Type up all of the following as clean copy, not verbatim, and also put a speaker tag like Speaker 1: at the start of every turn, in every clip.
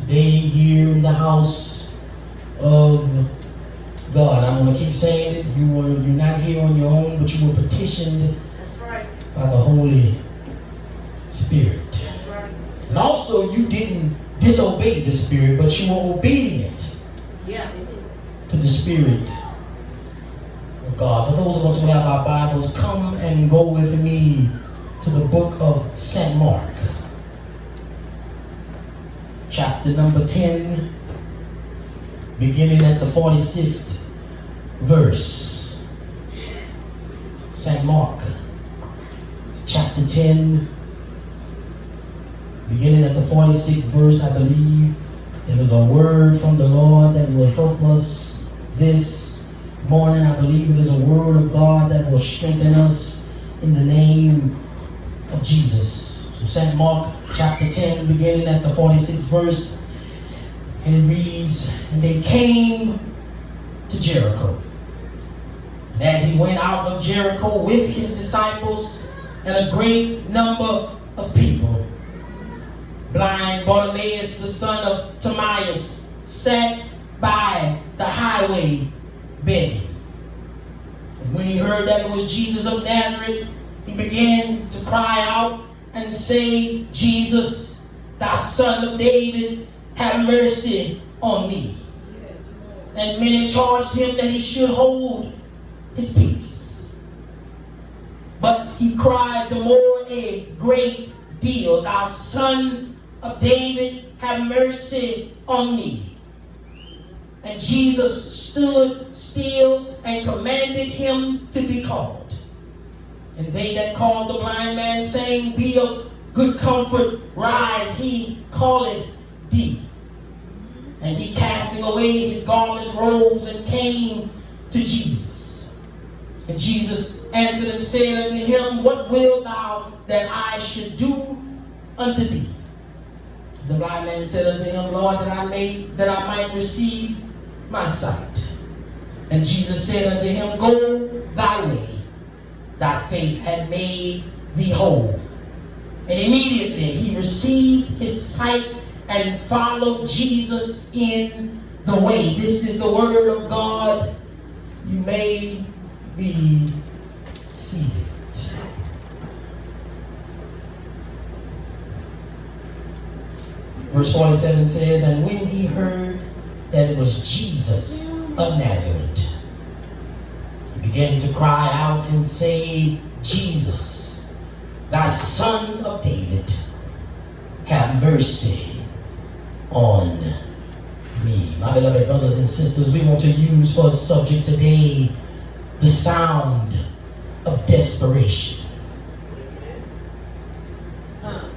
Speaker 1: Today here in the house of God. I'm going to keep saying it. You're not here on your own, but you were petitioned by the Holy Spirit. And also, you didn't disobey the Spirit, but you were obedient to the Spirit of God. For those of us who have our Bibles, come and go with me to the book of St. Mark, chapter number 10, beginning at the 46th verse. St. Mark, chapter 10, beginning at the 46th verse. I believe there is a word from the Lord that will help us this morning. I believe it is a word of God that will strengthen us in the name of Jesus. So St. Mark chapter 10, beginning at the 46th verse, and it reads, "And they came to Jericho. And as he went out of Jericho with his disciples and a great number of people, blind Bartimaeus, the son of Timaeus, sat by the highway begging. And when he heard that it was Jesus of Nazareth, he began to cry out and say, 'Jesus, thou son of David, have mercy on me.' And many charged him that he should hold his peace. But he cried the more a great deal, 'Thou son of David, have mercy on me.' And Jesus stood still and commanded him to be called. And they that called the blind man, saying, 'Be of good comfort, rise, he calleth thee.' And he, casting away his garments, rose and came to Jesus. And Jesus answered and said unto him, 'What wilt thou that I should do unto thee?' The blind man said unto him, 'Lord, that I might receive my sight.' And Jesus said unto him, 'Go thy way, thy faith had made thee whole.' And immediately he received his sight and followed Jesus in the way." This is the word of God. You may be seated. Verse 47 says, "And when he heard that it was Jesus of Nazareth, he began to cry out and say, 'Jesus, thy son of David, have mercy on me.'" My beloved brothers and sisters, we want to use for a subject today the sound of desperation.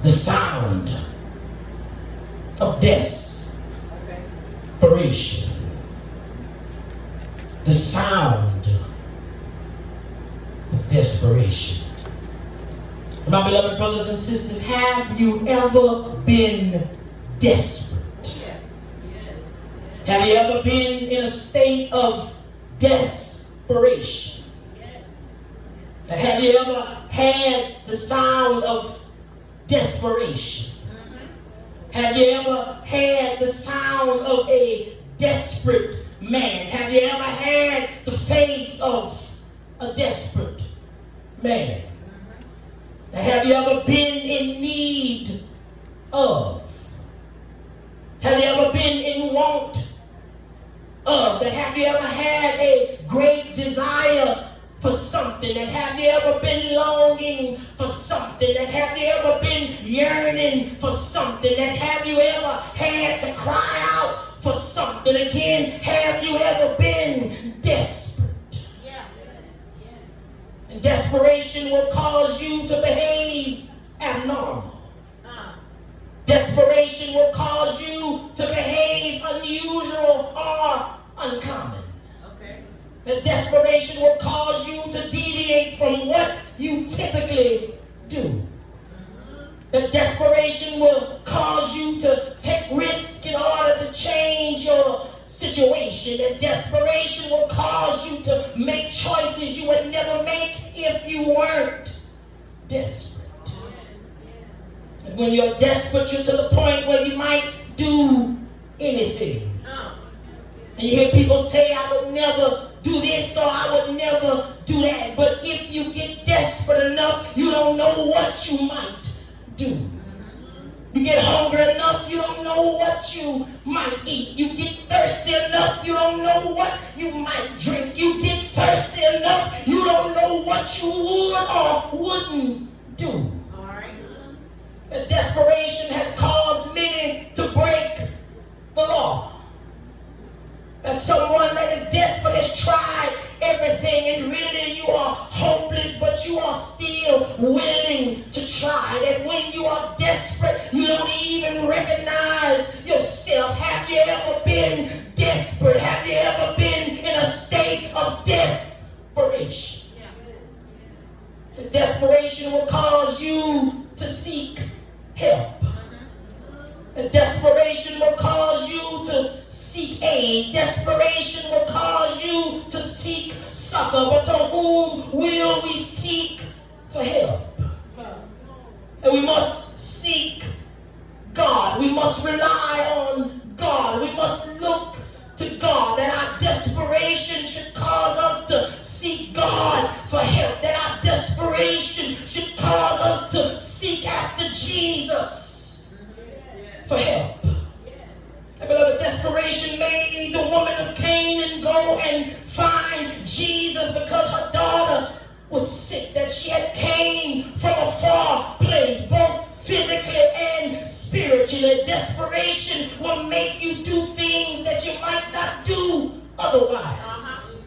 Speaker 1: The sound of desperation. The sound of desperation. My beloved brothers and sisters, have you ever been desperate? Have you ever been in a state of desperation? Have you ever had the sound of desperation? Have you ever had the sound of a desperate man? Have you ever had the face of a desperate man? Have you ever been in need of? Have you ever been in want of? That have you ever had a great desire for something? And have you ever been longing for something? And have you ever been yearning for something? And have you ever had to cry out for something? Again, have you ever been desperate? And desperation will cause you to behave abnormal. Desperation will cause you to behave unusual or uncommon. That desperation will cause you to deviate from what you typically do. That desperation will cause you to take risks in order to change your situation. That desperation will cause you to make choices you would never make if you weren't desperate. And when you're desperate, you're to the point where you might do thing. And you hear people say, I would never do this or I would never do that. But if you get desperate enough, you don't know what you might do. You get hungry enough, you don't know what you might eat. You get thirsty enough, you don't know what you might drink. You get thirsty enough, you don't know what you would or wouldn't do. All right. And desperation has caused many to break the law. That someone that is desperate has tried everything and really you are hopeless, but you are still willing to try. That when you are desperate, you don't even recognize yourself. Have you ever been desperate? Have you ever been in a state of desperation? The desperation will cause you to seek help. And desperation will cause you to seek aid. Desperation will cause you to seek succor. But to whom will we seek for help? And we must seek God. We must rely on God. We must look to God. That our desperation should cause us to seek God for help. That our desperation should cause us to seek after Jesus for help. And beloved, desperation made the woman of Canaan go and find Jesus because her daughter was sick, that she had came from a far place, both physically and spiritually. Desperation will make you do things that you might not do otherwise.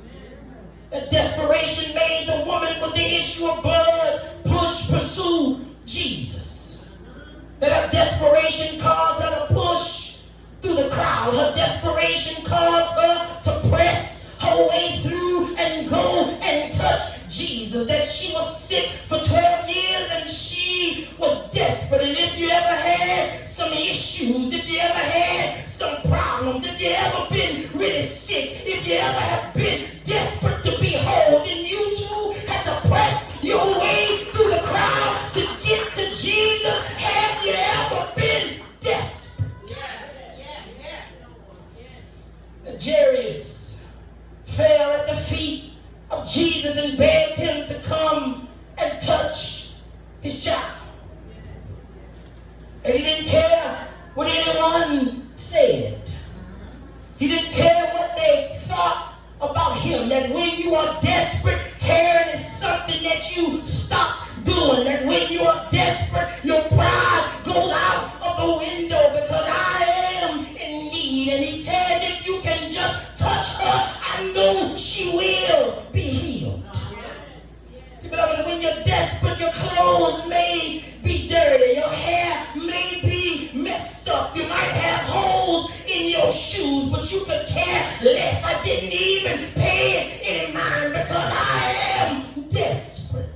Speaker 1: That desperation made the woman with the issue of blood pursue Jesus. That her desperation caused her to push through the crowd. Her desperation caused her to press her way through and go and touch Jesus. That she was sick for 12 years and she was desperate. And if you ever had some issues, if you ever had some problems, if you ever been really sick, if you ever have been desperate to be whole, then you too had to press your way through the crowd to get to Jesus. Have you ever been desperate? Jairus fell at the feet of Jesus and begged him to come and touch his child. And he didn't care what anyone said. He didn't care what they thought about him. That when you are desperate, caring is something that you stop doing. That when you are desperate, your pride goes out of the window, because I am in need. And he says, if you can just touch her, I know she will be healed. Beloved, when you're desperate, your clothes may be dirty, your hair may be messed up, you might have holes in your shoes, but you could care less. I didn't even pay it any mind because I am desperate.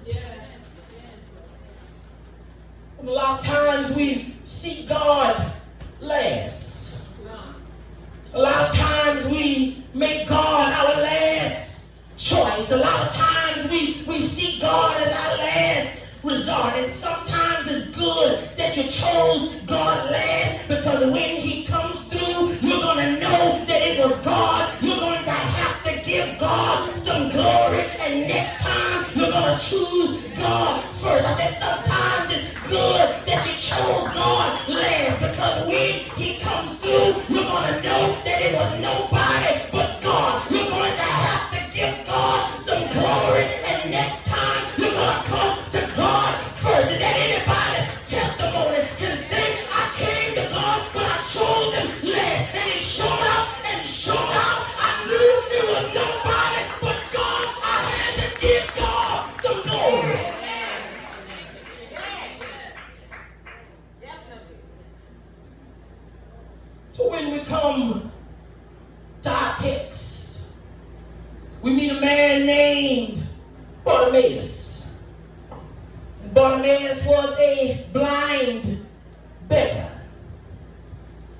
Speaker 1: And a lot of times we seek God last. A lot of times we make God our last choice. A lot of times we seek God as our last resort. And sometimes it's good that you chose God last, because when he comes through, you're going to know that it was God. You're going to have to give God some glory. And next time, you're going to choose God first. I said sometimes it's good that you chose God last, because when he comes through, you're going to know that it was nobody but God. You're going to have to give God some glory. And next time, you're going to come to God first. Is that anybody's testimony can say, I came to God, but I chose him last. And he showed up and showed out. I knew it was nobody but God. I had to give God some glory. So when we come to our text, we meet a man named Bartimaeus. Bartimaeus was a blind beggar.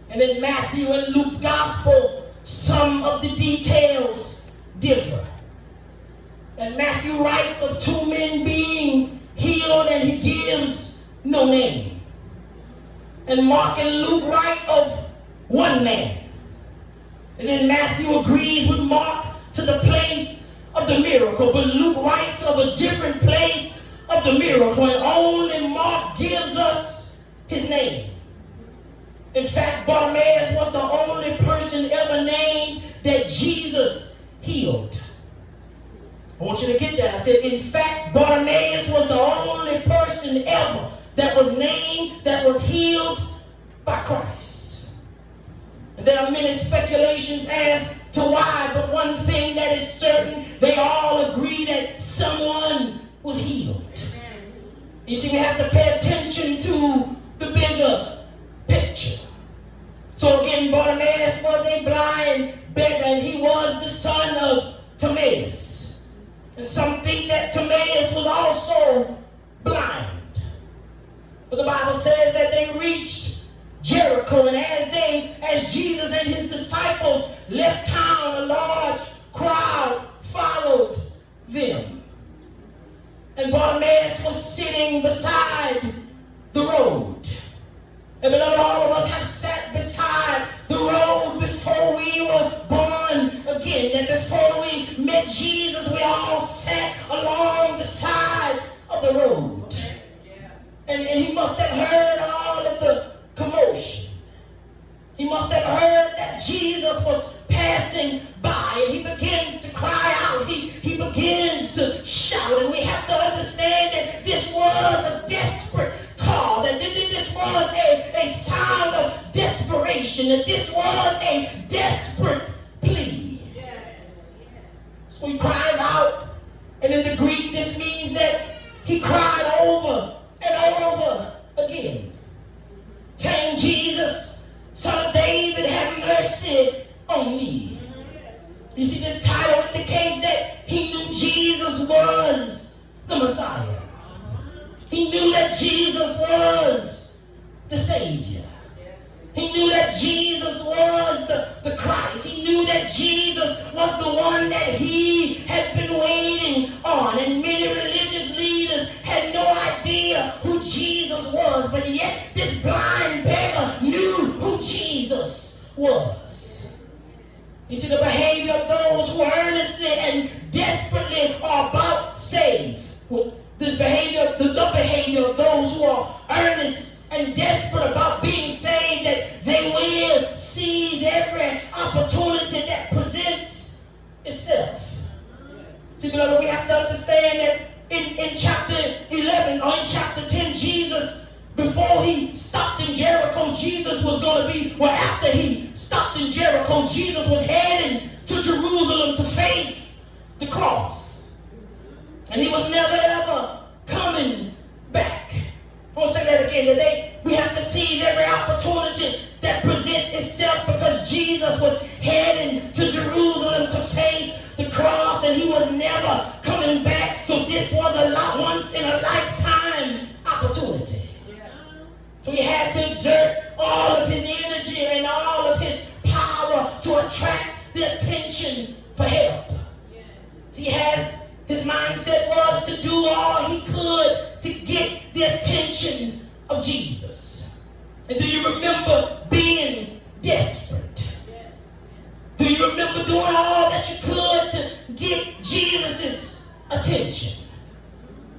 Speaker 1: And in Matthew and Luke's gospel, some of the details differ. And Matthew writes of two men being healed, and he gives no name. And Mark and Luke write of one man And then Matthew agrees with Mark to the place of the miracle, but Luke writes of a different place of the miracle, and only Mark gives us his name. In fact, Bartimaeus was the only person ever named that Jesus healed. I want you to get that. I said, in fact, Bartimaeus was the only person ever that was named, that was healed by Christ. And there are many speculations as to why, but one thing that is certain, they all agree that someone was healed. You see, we have to pay attention to the bigger picture. So again, Bartimaeus was a blind beggar, and he was the son of Timaeus. And some think that Timaeus was also blind. But the Bible says that they reached Jericho, and as Jesus and his disciples left town, a large crowd followed them. And Bartimaeus was sitting beside the road. And beloved, all of us have sat beside the road before we were born again. And before we met Jesus, we all sat along the side of the road. And he must have heard all of the commotion. He must have heard that Jesus was passing by, and he begins to cry out. He begins to shout, and we have to understand that this was a desperate call, that this was a sound of desperation, that this was a desperate plea. So he cries out, and in the Greek this means that he cried over and over again, saying, Jesus, Son of David, have mercy on me. You see, this title indicates that he knew Jesus was the Messiah. He knew that Jesus was the Savior. He knew that Jesus was the Christ. He knew that Jesus was the one that he had been waiting on. And many religious leaders had no idea who Jesus was. But yet this blind beggar knew who Jesus was. You see, the behavior of those who earnestly and desperately are about saved. This behavior, the behavior of those who are earnest and desperate about being saved, that they will seize every opportunity that presents itself. See, beloved, we have to understand that in chapter 11 or in chapter 10, Jesus, before he stopped in Jericho, Jesus was going to be, well, after he stopped in Jericho, Jesus was heading to Jerusalem to face the cross. And he was never ever coming back. I want to say that again, that we have to seize every opportunity that presents itself, because Jesus was heading to Jerusalem to face the cross, and he was never coming back. So this was a once in a lifetime opportunity. So he had to exert all of his energy and all of his power to attract the attention for help. So his mindset was to do all he could to get the attention of Jesus. And do you remember being desperate? Do you remember doing all that you could to get Jesus' attention?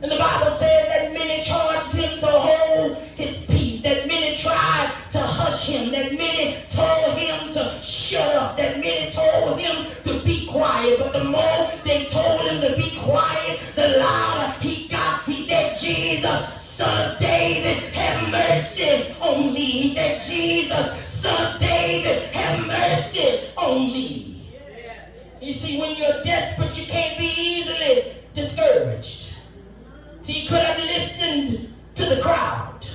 Speaker 1: And the Bible says that many charged him to hold his peace, that many tried to hush him, that many told him to shut up, that many told him to be quiet. But the more they told him to be quiet, the louder he got. He said, Jesus, Son of David, have mercy on me. He said, Jesus, Son of David, have mercy on me. You see, when you're desperate, you can't be easily discouraged. See, he could have listened to the crowd.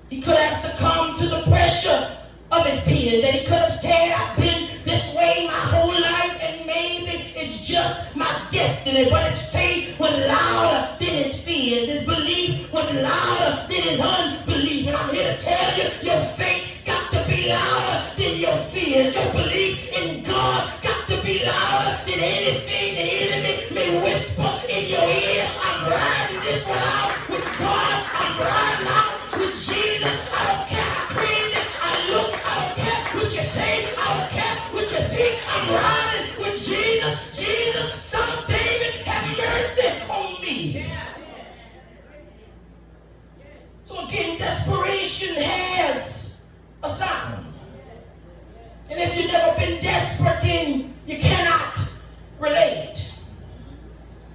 Speaker 1: He could have succumbed to the pressure of his peers. That he could have said, I've been this way my whole life, and maybe it's just my destiny. But his faith was louder than his fears. His belief was louder than his unbelief. And I'm here to tell you, your faith got to be louder than your fears. Your belief in God got to be louder than anything the enemy may whisper in your ear. I'm riding this one out with God. I'm riding out with Jesus. I don't care how crazy I look. I don't care what you say. I don't care what you feel. And if you've never been desperate, then you cannot relate.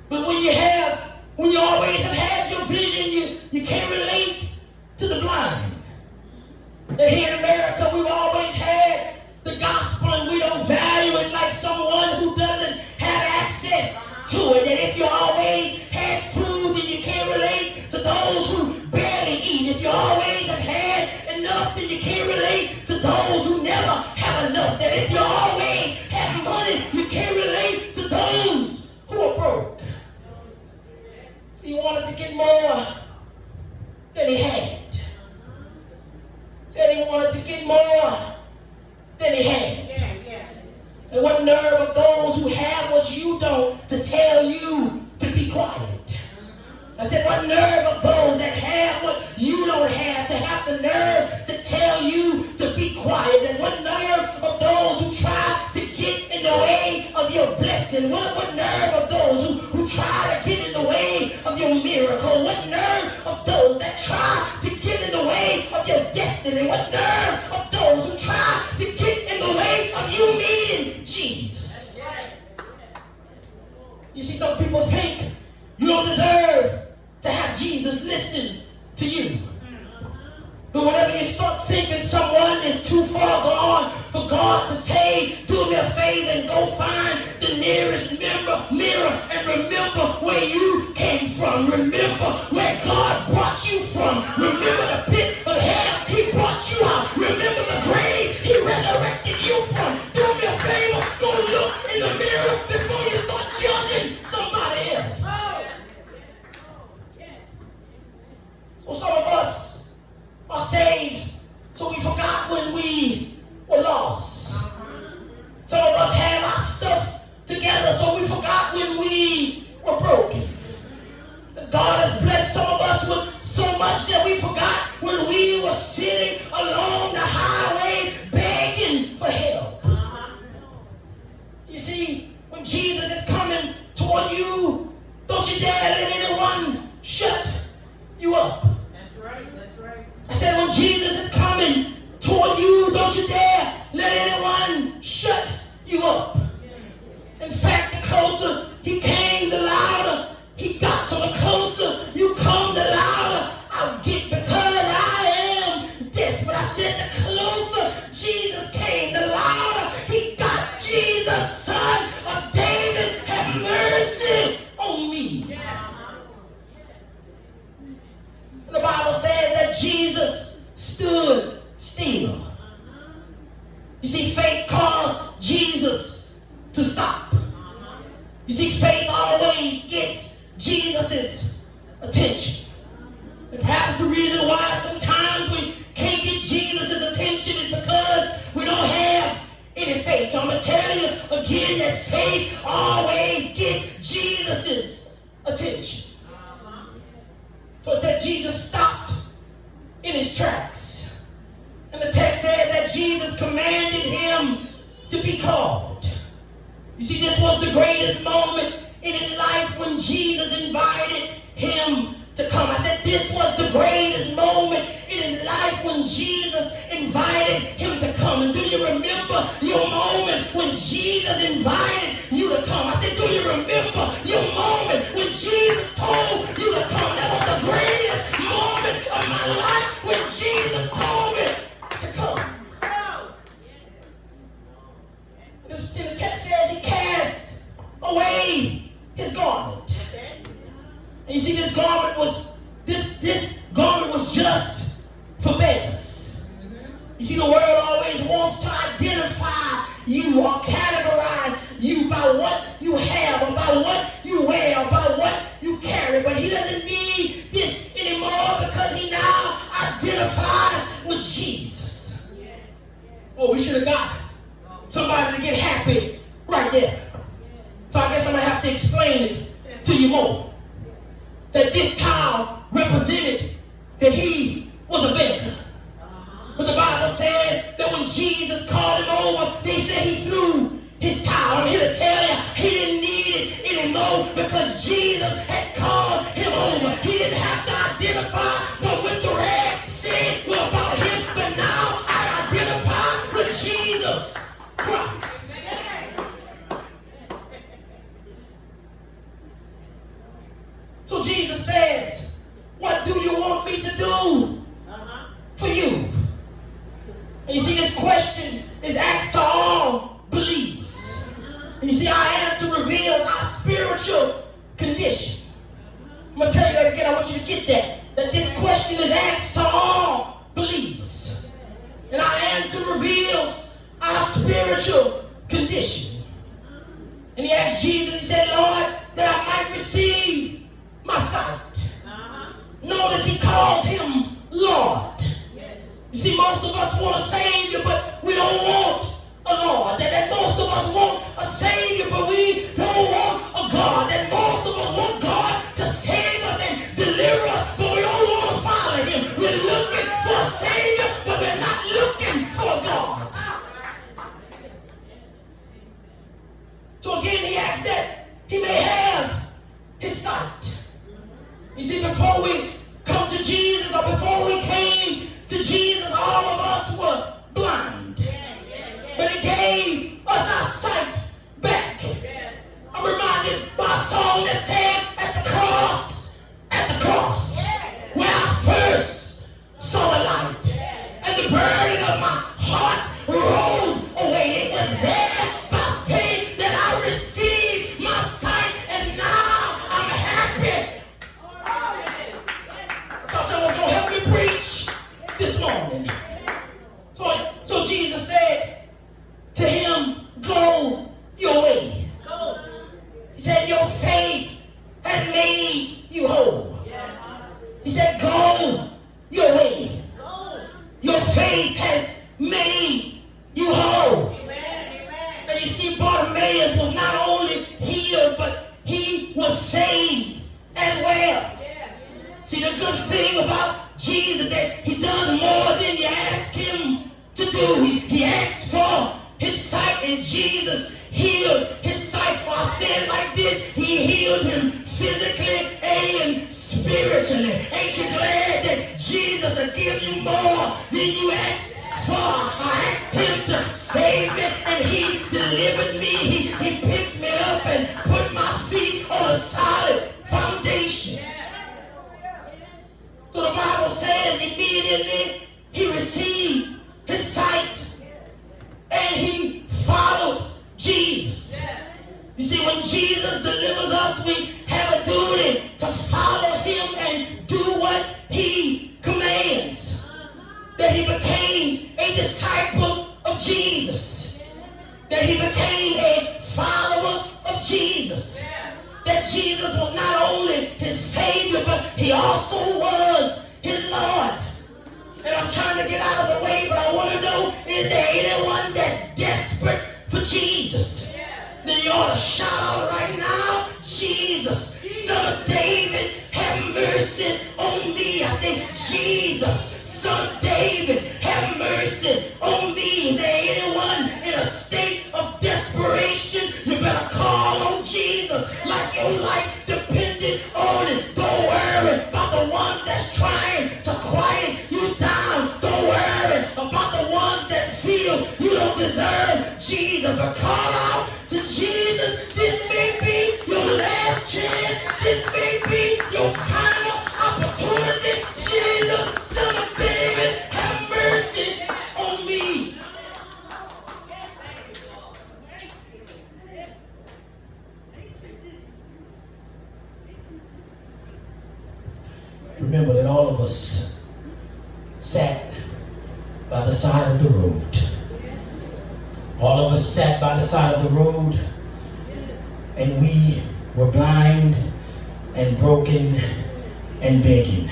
Speaker 1: But when you always have had your vision, you can't relate to the blind. That here in America, we've always had the gospel and we don't value it like someone who doesn't have access to it. That if you always had food, then you can't relate to those who barely eat. If you always have had enough, then you can't relate to those who never have enough. That if you always have money, you can't relate to those who are broke. He wanted to get more than he had. Said he wanted to get more than he had. And what nerve of those who have what you don't to tell you to be quiet. I said, what nerve of those that have what you don't have to have the nerve to tell you to be quiet. And what nerve of those who try to get in the way of your blessing. What nerve of those who try to get in the way of your miracle. What nerve of those that try to get in the way of your destiny. What nerve of those who try to get in the way of you meeting Jesus. You see, some people think you don't deserve to have Jesus listen to you. But whenever you start thinking someone is too far gone for God to say, do me a favor and go find the nearest mirror and remember where you came from. Remember where God brought you from. Remember the pit of hell he brought you out. Remember the grave he resurrected you from. Do me a favor, go look in the mirror before you start judging somebody else. So some of us are saved, so we forgot when we were lost. Some of us have our stuff together, so we forgot when we were broken. God has blessed some of us with so much that we forgot when we were sitting along the highway begging for help. You see, when Jesus is coming toward you, don't you dare let anyone shut you up. I said, when Jesus is coming toward you, don't you dare let anyone shut you up. In fact, the closer he came, the louder he got. So the closer you come, the louder I'll get, because I am desperate. I said, the closer Jesus came, the louder he got. Jesus, son of David, have mercy on me. The Bible says that Jesus stood still. You see, faith caused Jesus to stop. You see, faith always gets Jesus' attention. And perhaps the reason why sometimes we can't get Jesus' attention is because we don't have any faith. So I'm going to tell you again that faith always gets Jesus' attention. So it said Jesus stopped in his tracks. And the text said that Jesus commanded him to be called. You see, this was the greatest moment in his life when Jesus invited him to come. I said this was the greatest moment in his life when Jesus invited him to come. And do you remember your moment when Jesus invited you to come? I said, do you remember your moment when Jesus told you to come? That was the greatest moment of my life, when Jesus told me to come. And the text says he cast away his garment. And you see, this garment was just for beggars. You see, the world always wants to identify you or categorize you by what you have, or by what you wear, or by what you carry. But he doesn't need this anymore, because he now identifies with Jesus. Oh, we should have got somebody to get happy right there. So I guess I'm going to have to explain it to you more. That this towel represented that he was a beggar. But the Bible says that when Jesus called him over, they said he threw his towel. I'm here to tell you, he didn't need it anymore, because Jesus had called him over. He didn't have to identify but with the rag said well about him, but now I identify with Jesus. question is asked to all believers. And you see, our answer reveals our spiritual condition. I'm going to tell you that again. I want you to get that. That this question is asked to all believers. And our answer reveals our spiritual condition. And he asked Jesus, he said, Lord, that I might receive my sight. Notice he calls him Lord. You see, most of us want a Savior, but we don't want a Lord. That most of us want a Savior, but we don't want a God. That most of us want God to save us and deliver us, but we don't want to follow him. We're looking for a Savior, but we're not looking for God. So again, he asks that he may have his sight. You see, before we come to Jesus, or before we came to Jesus, all of us were blind. But he gave us our sight back. I'm reminded by a song that said, at the cross, where I first saw the light, and the burden of my heart rolled away. It was there by faith that I received my sight, and now I'm happy. I thought y'all was going to help me preach this morning. So Jesus said to him, go your way. He said, your faith has made you whole. He said, go your way. Your faith has made you whole. And you see, Bartimaeus was not only healed, but he was saved as well. See, the good thing about Jesus that he does more than you ask him to do. He asked for his sight, and Jesus healed his sight. Or I say it like this, he healed him physically and spiritually. Ain't you glad that Jesus will give you more than you asked for? I asked him to save me, and he delivered me. He picked me up and put my feet on a solid foundation. So the Bible says immediately he received his sight and he followed Jesus. You see, when Jesus delivers us, we have a duty to follow him and do what he commands. That he became a disciple of Jesus. That he became a follower of Jesus. That Jesus was not only his Savior, but he also was his Lord. And I'm trying to get out of the way, but I want to know, is there anyone that's desperate for Jesus? Then you ought to shout out right now, Jesus, Son of David, have mercy on me. I say, Jesus, Son of David, have mercy on me. Is there anyone in a state of desperation? You better call on Jesus like your life depended on it. Don't worry about the ones that's trying to quiet you down. Don't worry about the ones that feel you don't deserve Jesus. But call out to Jesus. This may be your last chance. This may be your final opportunity. Jesus, Son of David, have mercy on me. Remember that all of us sat by the side of the road. All of us sat by the side of the road, and we were blind and broken and begging.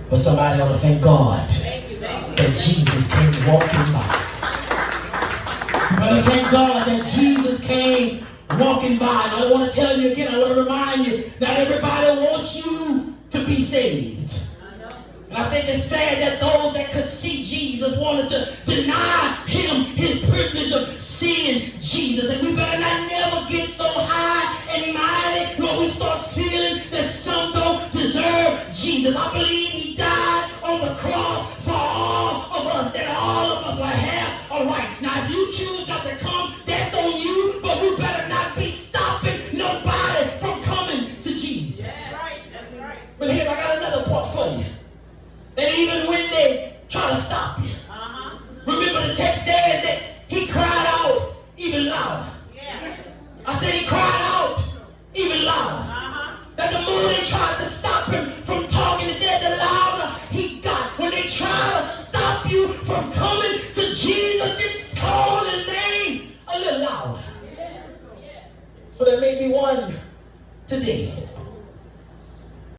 Speaker 1: But somebody ought to thank God that Jesus came walking by. You better thank God that Jesus came walking by. And I want to tell you again, I want to remind you, not everybody wants you to be saved. And I think it's sad that those that could see Jesus wanted to deny him his privilege of seeing Jesus. And we better not never get so high and mighty when we start feeling that some don't deserve Jesus. I believe he died on the cross for all of us, that all of us will have a right. Now, if you choose not to come, that's on you, but we better not be stopping nobody from coming to Jesus. That's right. That's right. But here, I got another part for you. That even when they try to stop you, Remember the text said that he cried out even louder. I said he cried out even louder. That the moon tried to